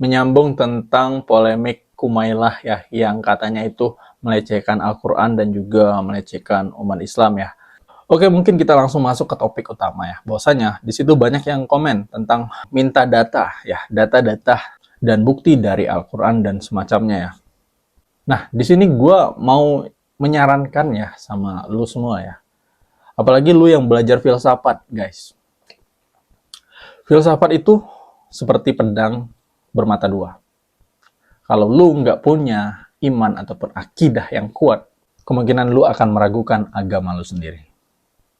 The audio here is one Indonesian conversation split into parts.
menyambung tentang polemik Kumailah ya, yang katanya itu melecehkan Al-Quran dan juga melecehkan umat Islam ya. Oke, mungkin kita langsung masuk ke topik utama ya. Bahwasanya di situ banyak yang komen tentang minta data ya, data-data dan bukti dari Al-Quran dan semacamnya ya. Nah, di sini gue mau menyarankan ya sama lu semua ya. Apalagi lu yang belajar filsafat, guys. Filsafat itu seperti pedang bermata dua. Kalau lu nggak punya iman ataupun akidah yang kuat, kemungkinan lu akan meragukan agama lu sendiri.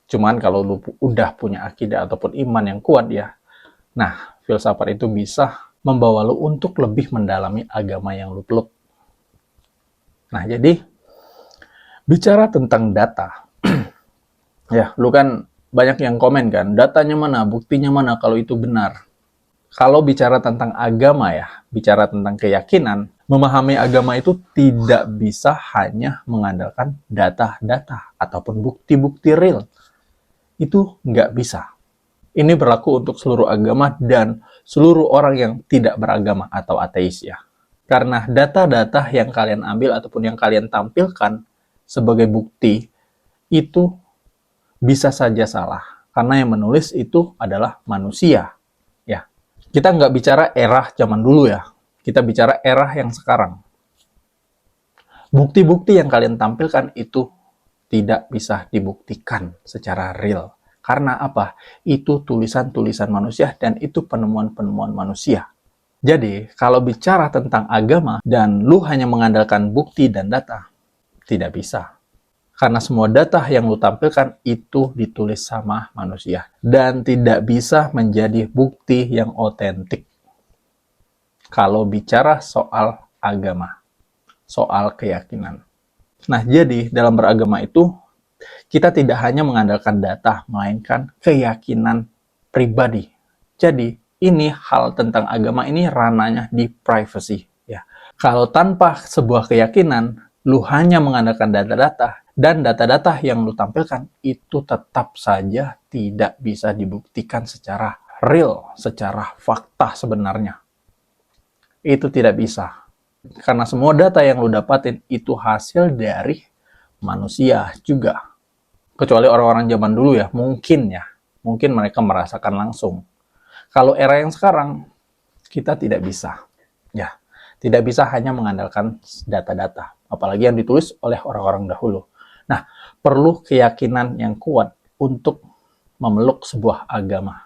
Cuman kalau lu udah punya akidah ataupun iman yang kuat ya, nah, filsafat itu bisa membawa lu untuk lebih mendalami agama yang lu peluk. Nah, jadi bicara tentang data, ya, lu kan banyak yang komen kan, datanya mana, buktinya mana kalau itu benar. Kalau bicara tentang agama ya, bicara tentang keyakinan, memahami agama itu tidak bisa hanya mengandalkan data-data ataupun bukti-bukti real. Itu nggak bisa. Ini berlaku untuk seluruh agama dan seluruh orang yang tidak beragama atau ateis ya. Karena data-data yang kalian ambil ataupun yang kalian tampilkan sebagai bukti, itu bisa saja salah. Karena yang menulis itu adalah manusia. Ya, kita nggak bicara era zaman dulu ya. Kita bicara era yang sekarang. Bukti-bukti yang kalian tampilkan itu tidak bisa dibuktikan secara real. Karena apa? Itu tulisan-tulisan manusia dan itu penemuan-penemuan manusia. Jadi, kalau bicara tentang agama dan lu hanya mengandalkan bukti dan data, tidak bisa. Karena semua data yang lu tampilkan itu ditulis sama manusia. Dan tidak bisa menjadi bukti yang otentik. Kalau bicara soal agama, soal keyakinan. Nah, jadi dalam beragama itu, kita tidak hanya mengandalkan data, melainkan keyakinan pribadi. Jadi, ini hal tentang agama ini ranahnya di privacy. Ya. Kalau tanpa sebuah keyakinan, lu hanya mengandalkan data-data, dan data-data yang lu tampilkan itu tetap saja tidak bisa dibuktikan secara real, secara fakta sebenarnya. Itu tidak bisa. Karena semua data yang lu dapatin itu hasil dari manusia juga. Kecuali orang-orang zaman dulu ya, mungkin mereka merasakan langsung. Kalau era yang sekarang, kita tidak bisa. Ya, tidak bisa hanya mengandalkan data-data. Apalagi yang ditulis oleh orang-orang dahulu. Nah, perlu keyakinan yang kuat untuk memeluk sebuah agama.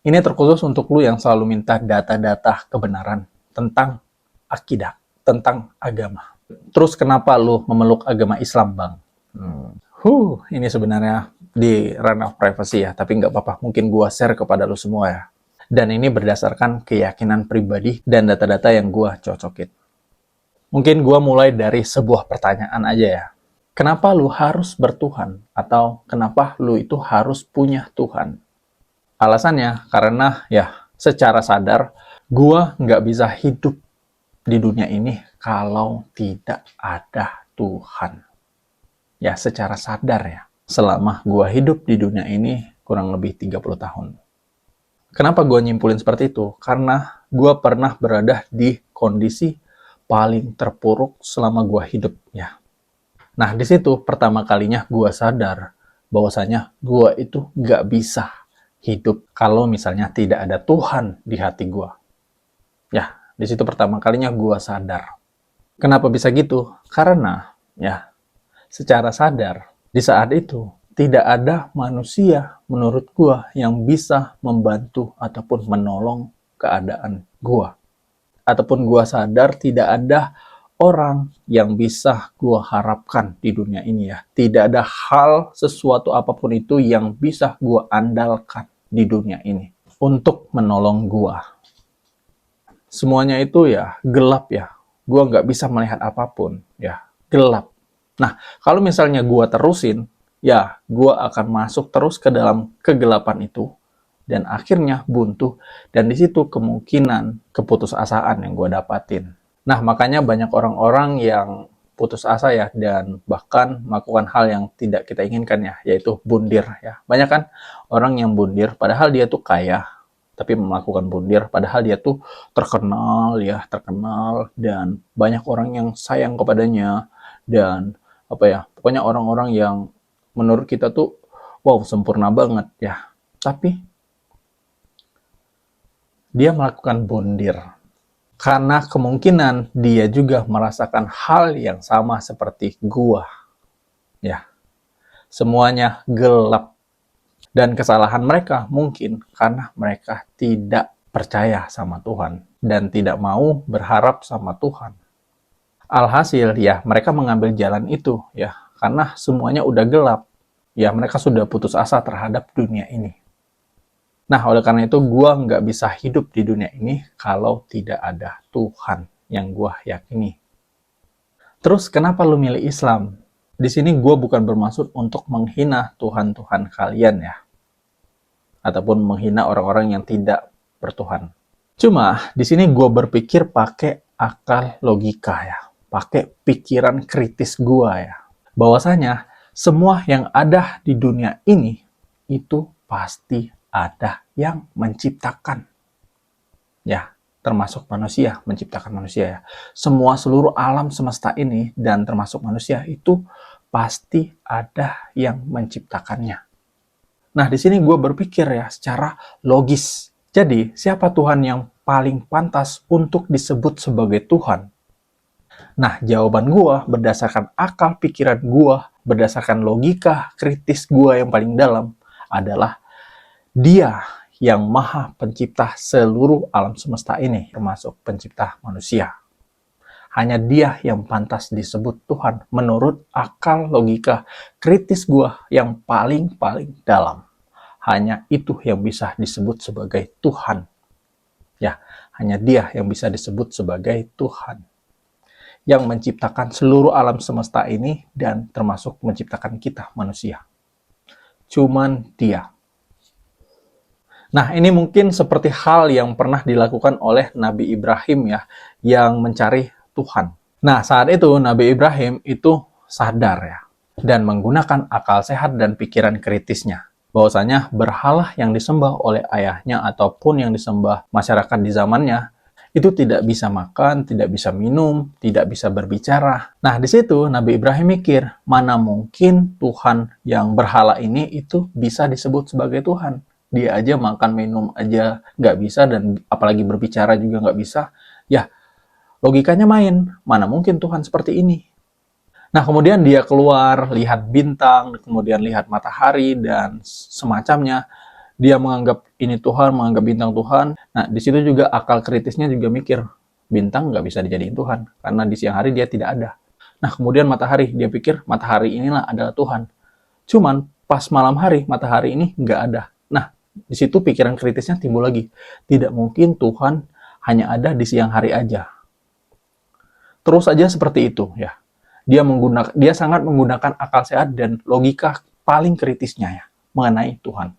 Ini terkhusus untuk lu yang selalu minta data-data kebenaran tentang akidah, tentang agama. Terus kenapa lu memeluk agama Islam, Bang? Ini sebenarnya di ranah privacy ya, tapi nggak apa-apa. Mungkin gua share kepada lu semua ya. Dan ini berdasarkan keyakinan pribadi dan data-data yang gua cocokin. Mungkin gua mulai dari sebuah pertanyaan aja ya. Kenapa lu harus bertuhan? Atau kenapa lu itu harus punya Tuhan? Alasannya karena ya secara sadar gua nggak bisa hidup di dunia ini kalau tidak ada Tuhan. Ya secara sadar ya. Selama gua hidup di dunia ini kurang lebih 30 tahun. Kenapa gua nyimpulin seperti itu? Karena gua pernah berada di kondisi paling terpuruk selama gua hidup ya. Nah di situ pertama kalinya gua sadar bahwasanya gua itu nggak bisa hidup kalau misalnya tidak ada Tuhan di hati gua. Ya, di situ pertama kalinya gua sadar. Kenapa bisa gitu? Karena ya secara sadar di saat itu tidak ada manusia menurut gua yang bisa membantu ataupun menolong keadaan gua. Ataupun gua sadar tidak ada orang yang bisa gua harapkan di dunia ini ya. Tidak ada hal sesuatu apapun itu yang bisa gua andalkan di dunia ini untuk menolong gua. Semuanya itu ya gelap ya. Gua nggak bisa melihat apapun ya. Gelap. Nah, kalau misalnya gua terusin, ya gua akan masuk terus ke dalam kegelapan itu dan akhirnya buntu. Dan di situ kemungkinan keputusasaan yang gua dapatin. Nah, makanya banyak orang-orang yang putus asa ya dan bahkan melakukan hal yang tidak kita inginkan ya, yaitu bundir ya. Banyak kan orang yang bundir padahal dia tuh kaya, tapi melakukan bunuh diri, padahal dia tuh terkenal ya, terkenal, dan banyak orang yang sayang kepadanya, dan apa ya, pokoknya orang-orang yang menurut kita tuh wow, sempurna banget ya. Tapi dia melakukan bunuh diri karena kemungkinan dia juga merasakan hal yang sama seperti gua ya. Semuanya gelap. Dan kesalahan mereka mungkin karena mereka tidak percaya sama Tuhan dan tidak mau berharap sama Tuhan. Alhasil ya mereka mengambil jalan itu ya karena semuanya udah gelap. Ya mereka sudah putus asa terhadap dunia ini. Nah oleh karena itu gue nggak bisa hidup di dunia ini kalau tidak ada Tuhan yang gue yakini. Terus kenapa lu milih Islam? Di sini gue bukan bermaksud untuk menghina Tuhan-Tuhan kalian ya. Ataupun menghina orang-orang yang tidak bertuhan. Cuma di sini gue berpikir pakai akal logika ya, pakai pikiran kritis gue ya. Bahwasanya semua yang ada di dunia ini itu pasti ada yang menciptakan. Ya, termasuk manusia, menciptakan manusia ya. Semua seluruh alam semesta ini dan termasuk manusia itu pasti ada yang menciptakannya. Nah, di sini gue berpikir ya secara logis. Jadi, siapa Tuhan yang paling pantas untuk disebut sebagai Tuhan? Nah, jawaban gue berdasarkan akal pikiran gue, berdasarkan logika kritis gue yang paling dalam adalah Dia yang maha pencipta seluruh alam semesta ini, termasuk pencipta manusia. Hanya Dia yang pantas disebut Tuhan menurut akal logika kritis gua yang paling dalam. Hanya itu yang bisa disebut sebagai Tuhan. Ya, hanya Dia yang bisa disebut sebagai Tuhan. Yang menciptakan seluruh alam semesta ini dan termasuk menciptakan kita manusia. Cuman Dia. Nah, ini mungkin seperti hal yang pernah dilakukan oleh Nabi Ibrahim ya, yang mencari Tuhan. Nah, saat itu Nabi Ibrahim itu sadar ya, dan menggunakan akal sehat dan pikiran kritisnya. Bahwasanya berhala yang disembah oleh ayahnya ataupun yang disembah masyarakat di zamannya, itu tidak bisa makan, tidak bisa minum, tidak bisa berbicara. Nah, di situ Nabi Ibrahim mikir, mana mungkin Tuhan yang berhala ini itu bisa disebut sebagai Tuhan. Dia aja makan, minum aja nggak bisa, dan apalagi berbicara juga nggak bisa. Ya, logikanya main, mana mungkin Tuhan seperti ini. Nah, kemudian dia keluar, lihat bintang, kemudian lihat matahari, dan semacamnya. Dia menganggap ini Tuhan, menganggap bintang Tuhan. Nah, di situ juga akal kritisnya juga mikir, bintang nggak bisa dijadiin Tuhan, karena di siang hari dia tidak ada. Nah, kemudian matahari, dia pikir matahari inilah adalah Tuhan. Cuman, pas malam hari, matahari ini nggak ada. Nah, di situ pikiran kritisnya timbul lagi. Tidak mungkin Tuhan hanya ada di siang hari aja. Terus aja seperti itu ya. Dia sangat menggunakan akal sehat dan logika paling kritisnya ya mengenai Tuhan.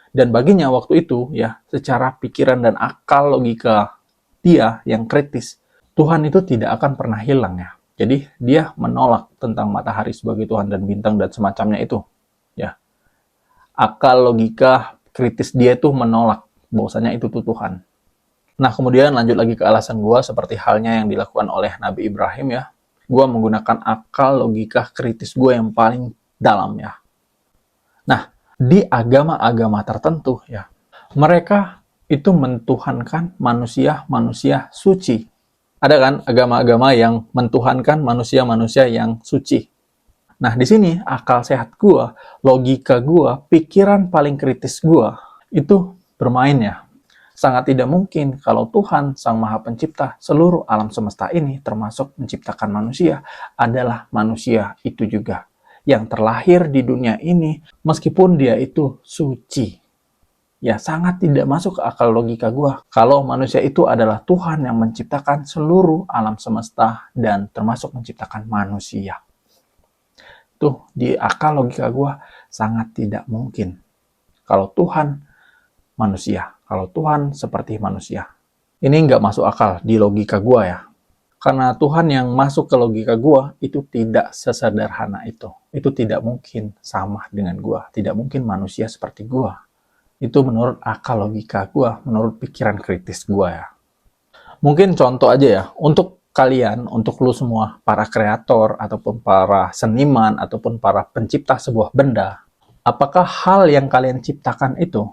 Dan baginya waktu itu ya, secara pikiran dan akal logika dia yang kritis, Tuhan itu tidak akan pernah hilang ya. Jadi dia menolak tentang matahari sebagai Tuhan dan bintang dan semacamnya itu ya. Akal logika kritis dia itu menolak bahwasanya itu tuh Tuhan. Nah, kemudian lanjut lagi ke alasan gue seperti halnya yang dilakukan oleh Nabi Ibrahim ya. Gue menggunakan akal logika kritis gue yang paling dalam ya. Nah, di agama-agama tertentu ya, mereka itu mentuhankan manusia-manusia suci. Ada kan agama-agama yang mentuhankan manusia-manusia yang suci. Nah, di sini akal sehat gue, logika gue, pikiran paling kritis gue itu bermain ya. Sangat tidak mungkin kalau Tuhan, Sang Maha Pencipta seluruh alam semesta ini, termasuk menciptakan manusia, adalah manusia itu juga. Yang terlahir di dunia ini, meskipun dia itu suci. Ya, sangat tidak masuk ke akal logika gue. Kalau manusia itu adalah Tuhan yang menciptakan seluruh alam semesta dan termasuk menciptakan manusia. Tuh, di akal logika gue sangat tidak mungkin. Kalau Tuhan manusia, kalau Tuhan seperti manusia. Ini nggak masuk akal di logika gue ya. Karena Tuhan yang masuk ke logika gue itu tidak sesederhana itu. Itu tidak mungkin sama dengan gue. Tidak mungkin manusia seperti gue. Itu menurut akal logika gue, menurut pikiran kritis gue ya. Mungkin contoh aja ya, untuk kalian, untuk lu semua, para kreator, ataupun para seniman, ataupun para pencipta sebuah benda, apakah hal yang kalian ciptakan itu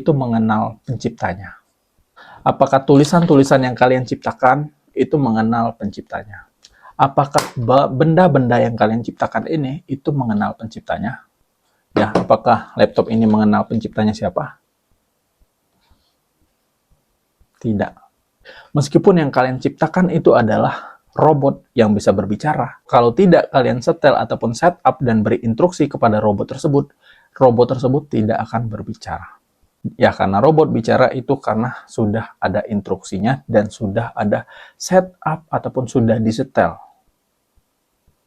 mengenal penciptanya? Apakah tulisan-tulisan yang kalian ciptakan itu mengenal penciptanya? Apakah benda-benda yang kalian ciptakan ini itu mengenal penciptanya? Ya, apakah laptop ini mengenal penciptanya siapa? Tidak. Meskipun yang kalian ciptakan itu adalah robot yang bisa berbicara, kalau tidak kalian setel ataupun setup dan beri instruksi kepada robot tersebut tidak akan berbicara. Ya, karena robot bicara itu karena sudah ada instruksinya dan sudah ada setup ataupun sudah disetel.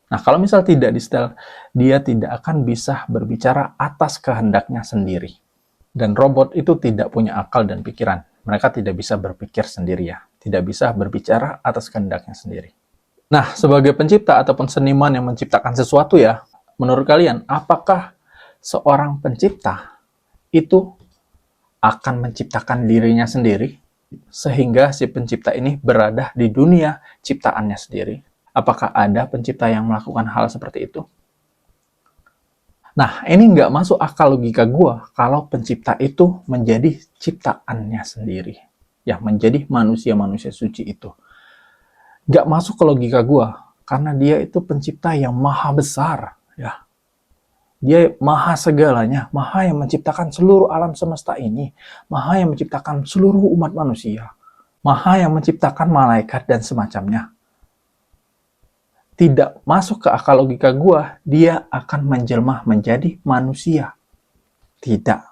Nah, kalau misal tidak disetel, dia tidak akan bisa berbicara atas kehendaknya sendiri. Dan robot itu tidak punya akal dan pikiran. Mereka tidak bisa berpikir sendiri ya. Tidak bisa berbicara atas kehendaknya sendiri. Nah, sebagai pencipta ataupun seniman yang menciptakan sesuatu ya, menurut kalian, apakah seorang pencipta itu akan menciptakan dirinya sendiri sehingga si pencipta ini berada di dunia ciptaannya sendiri? Apakah ada pencipta yang melakukan hal seperti itu? Nah, ini nggak masuk akal logika gue kalau pencipta itu menjadi ciptaannya sendiri. Ya, menjadi manusia-manusia suci itu. Nggak masuk ke logika gue, karena dia itu pencipta yang maha besar. Ya, dia maha segalanya, maha yang menciptakan seluruh alam semesta ini, maha yang menciptakan seluruh umat manusia, maha yang menciptakan malaikat dan semacamnya. Tidak masuk ke akal logika gue, dia akan menjelma menjadi manusia. Tidak.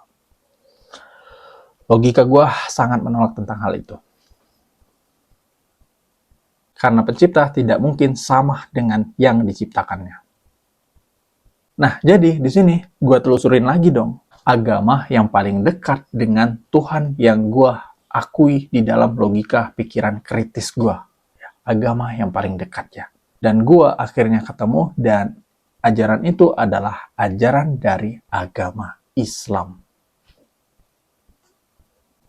Logika gue sangat menolak tentang hal itu. Karena pencipta tidak mungkin sama dengan yang diciptakannya. Nah, jadi di sini gue telusurin lagi dong. Agama yang paling dekat dengan Tuhan yang gue akui di dalam logika pikiran kritis gue. Agama yang paling dekat ya. Dan gue akhirnya ketemu dan ajaran itu adalah ajaran dari agama Islam.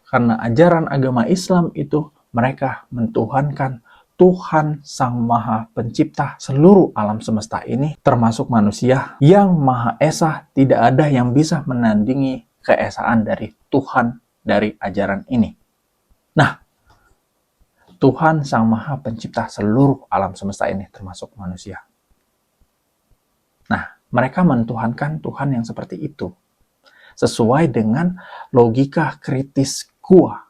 Karena ajaran agama Islam itu mereka mentuhankan Tuhan Sang Maha Pencipta seluruh alam semesta ini, termasuk manusia yang Maha Esa, tidak ada yang bisa menandingi keesaan dari Tuhan dari ajaran ini. Nah, Tuhan Sang Maha Pencipta seluruh alam semesta ini, termasuk manusia. Nah, mereka mentuhankan Tuhan yang seperti itu. Sesuai dengan logika kritis gua.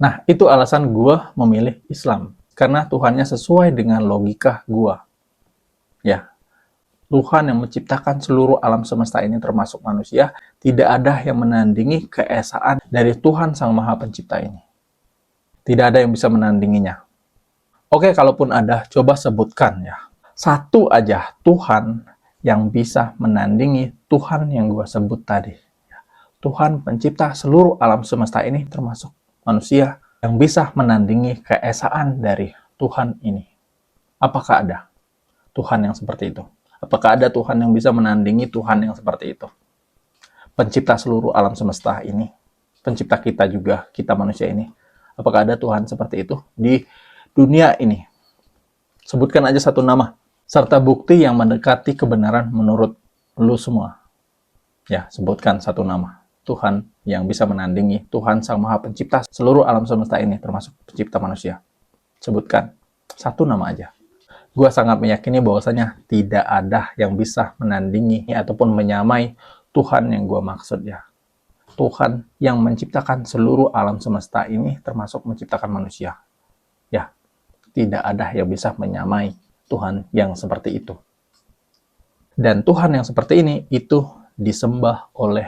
Nah, itu alasan gua memilih Islam. Karena Tuhannya sesuai dengan logika gua. Ya, Tuhan yang menciptakan seluruh alam semesta ini termasuk manusia, tidak ada yang menandingi keesaan dari Tuhan Sang Maha Pencipta ini. Tidak ada yang bisa menandinginya. Oke, kalaupun ada, coba sebutkan ya. Satu aja Tuhan yang bisa menandingi Tuhan yang gue sebut tadi. Tuhan pencipta seluruh alam semesta ini termasuk manusia yang bisa menandingi keesaan dari Tuhan ini. Apakah ada Tuhan yang seperti itu? Apakah ada Tuhan yang bisa menandingi Tuhan yang seperti itu? Pencipta seluruh alam semesta ini. Pencipta kita juga, kita manusia ini. Apakah ada Tuhan seperti itu di dunia ini? Sebutkan aja satu nama, serta bukti yang mendekati kebenaran menurut lu semua. Ya, sebutkan satu nama. Tuhan yang bisa menandingi Tuhan Sang Maha Pencipta seluruh alam semesta ini, termasuk pencipta manusia. Sebutkan satu nama aja. Gua sangat meyakini bahwasanya tidak ada yang bisa menandingi ataupun menyamai Tuhan yang gua maksud ya. Tuhan yang menciptakan seluruh alam semesta ini termasuk menciptakan manusia. Ya, tidak ada yang bisa menyamai Tuhan yang seperti itu. Dan Tuhan yang seperti ini itu disembah oleh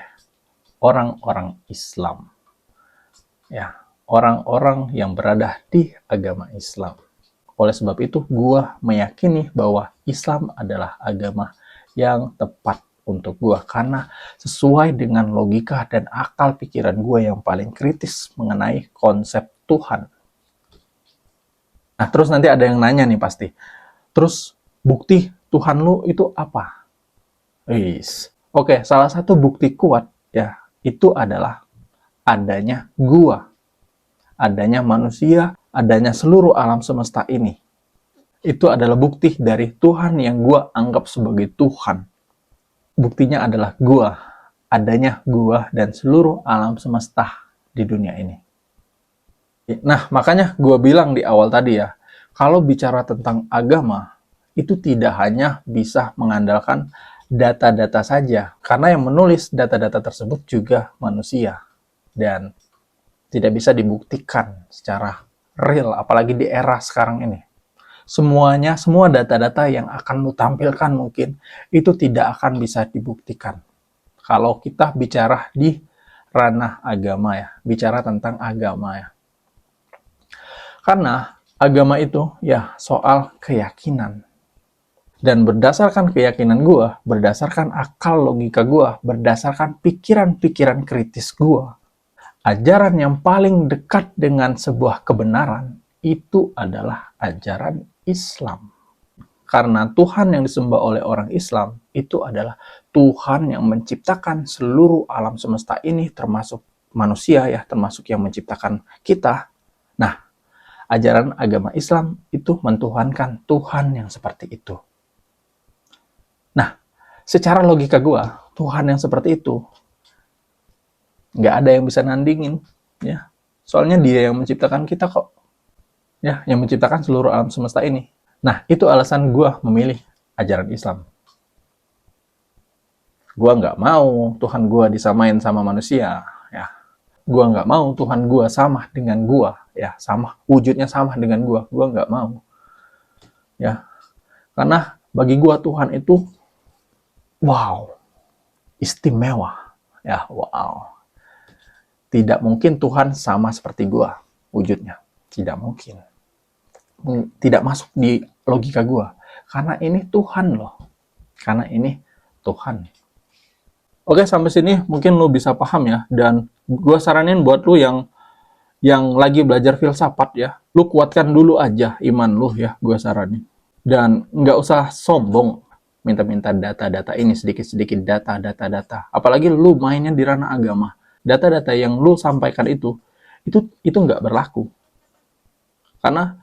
orang-orang Islam. Ya, orang-orang yang berada di agama Islam. Oleh sebab itu, gua meyakini bahwa Islam adalah agama yang tepat untuk gue, karena sesuai dengan logika dan akal pikiran gue yang paling kritis mengenai konsep Tuhan. Nah, terus nanti ada yang nanya nih pasti, terus bukti Tuhan lu itu apa? Oke, salah satu bukti kuat ya, itu adalah adanya gua, adanya manusia, adanya seluruh alam semesta ini. Itu adalah bukti dari Tuhan yang gua anggap sebagai Tuhan. Buktinya adalah gua, adanya gua dan seluruh alam semesta di dunia ini. Nah, makanya gua bilang di awal tadi ya, kalau bicara tentang agama, itu tidak hanya bisa mengandalkan data-data saja, karena yang menulis data-data tersebut juga manusia, dan tidak bisa dibuktikan secara real, apalagi di era sekarang ini. Semuanya, semua data-data yang akan lu tampilkan mungkin, itu tidak akan bisa dibuktikan. Kalau kita bicara di ranah agama ya, bicara tentang agama ya. Karena agama itu ya soal keyakinan. Dan berdasarkan keyakinan gue, berdasarkan akal logika gue, berdasarkan pikiran-pikiran kritis gue, ajaran yang paling dekat dengan sebuah kebenaran itu adalah ajaran Islam. Karena Tuhan yang disembah oleh orang Islam itu adalah Tuhan yang menciptakan seluruh alam semesta ini, termasuk manusia ya, termasuk yang menciptakan kita. Nah, ajaran agama Islam itu mentuhankan Tuhan yang seperti itu. Nah, secara logika gue, Tuhan yang seperti itu nggak ada yang bisa nandingin, ya. Soalnya Dia yang menciptakan kita kok, ya, yang menciptakan seluruh alam semesta ini. Nah, itu alasan gue memilih ajaran Islam. Gue nggak mau Tuhan gue disamain sama manusia, ya. Gue nggak mau Tuhan gue sama dengan gue, ya, sama wujudnya sama dengan gue nggak mau, ya. Karena bagi gue Tuhan itu wow, istimewa, ya, wow. Tidak mungkin Tuhan sama seperti gua wujudnya. Tidak mungkin. Tidak masuk di logika gua. Karena ini Tuhan loh. Karena ini Tuhan. Oke, sampai sini mungkin lu bisa paham ya. Dan gua saranin buat lu yang lagi belajar filsafat ya, lu kuatkan dulu aja iman lu ya, gua saranin. Dan nggak usah sombong minta-minta data-data ini, sedikit-sedikit data. Apalagi lu mainnya di ranah agama. Data-data yang lu sampaikan itu nggak berlaku. Karena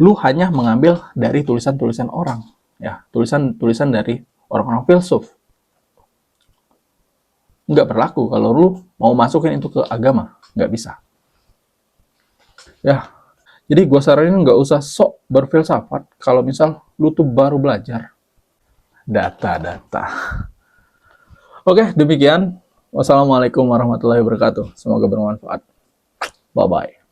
lu hanya mengambil dari tulisan-tulisan orang, ya, tulisan-tulisan dari orang-orang filsuf. Nggak berlaku kalau lu mau masukin itu ke agama, nggak bisa. Ya, jadi gue saranin nggak usah sok berfilsafat kalau misal lu tuh baru belajar data-data. Oke, demikian. Wassalamualaikum warahmatullahi wabarakatuh. Semoga bermanfaat. Bye-bye.